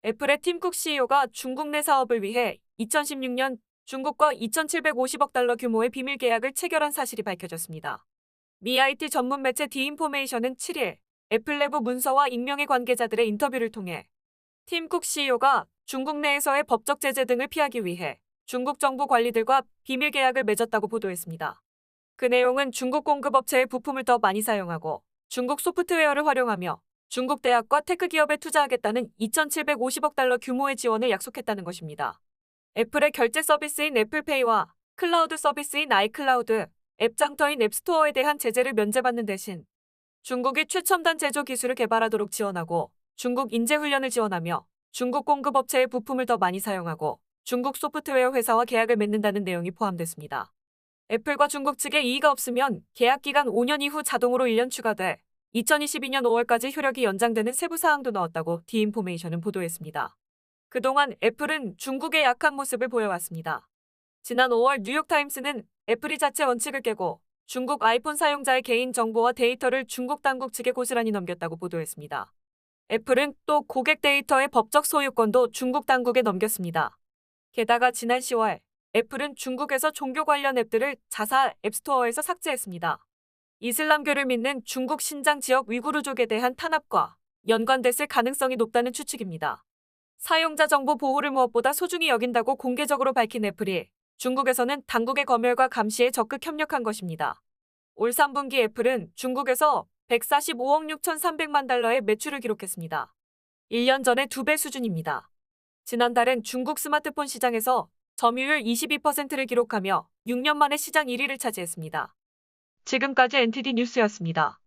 애플의 팀쿡 CEO가 중국 내 사업을 위해 2016년 중국과 2,750억 달러 규모의 비밀 계약을 체결한 사실이 밝혀졌습니다. 미 IT 전문 매체 디인포메이션은 7일 애플 내부 문서와 익명의 관계자들의 인터뷰를 통해 팀쿡 CEO가 중국 내에서의 법적 제재 등을 피하기 위해 중국 정부 관리들과 비밀 계약을 맺었다고 보도했습니다. 그 내용은 중국 공급업체의 부품을 더 많이 사용하고 중국 소프트웨어를 활용하며 중국 대학과 테크 기업에 투자하겠다는 2,750억 달러 규모의 지원을 약속했다는 것입니다. 애플의 결제 서비스인 애플페이와 클라우드 서비스인 아이클라우드, 앱 장터인 앱스토어에 대한 제재를 면제받는 대신 중국이 최첨단 제조 기술을 개발하도록 지원하고 중국 인재훈련을 지원하며 중국 공급업체의 부품을 더 많이 사용하고 중국 소프트웨어 회사와 계약을 맺는다는 내용이 포함됐습니다. 애플과 중국 측에 이의가 없으면 계약 기간 5년 이후 자동으로 1년 추가돼 2022년 5월까지 효력이 연장되는 세부 사항도 넣었다고 디인포메이션은 보도했습니다. 그동안 애플은 중국의 약한 모습을 보여왔습니다. 지난 5월 뉴욕타임스는 애플이 자체 원칙을 깨고 중국 아이폰 사용자의 개인 정보와 데이터를 중국 당국 측에 고스란히 넘겼다고 보도했습니다. 애플은 또 고객 데이터의 법적 소유권도 중국 당국에 넘겼습니다. 게다가 지난 10월 애플은 중국에서 종교 관련 앱들을 자사 앱스토어에서 삭제했습니다. 이슬람교를 믿는 중국 신장 지역 위구르족에 대한 탄압과 연관됐을 가능성이 높다는 추측입니다. 사용자 정보 보호를 무엇보다 소중히 여긴다고 공개적으로 밝힌 애플이 중국에서는 당국의 검열과 감시에 적극 협력한 것입니다. 올 3분기 애플은 중국에서 145억 6,300만 달러의 매출을 기록했습니다. 1년 전의 2배 수준입니다. 지난달엔 중국 스마트폰 시장에서 점유율 22%를 기록하며 6년 만에 시장 1위를 차지했습니다. 지금까지 NTD 뉴스였습니다.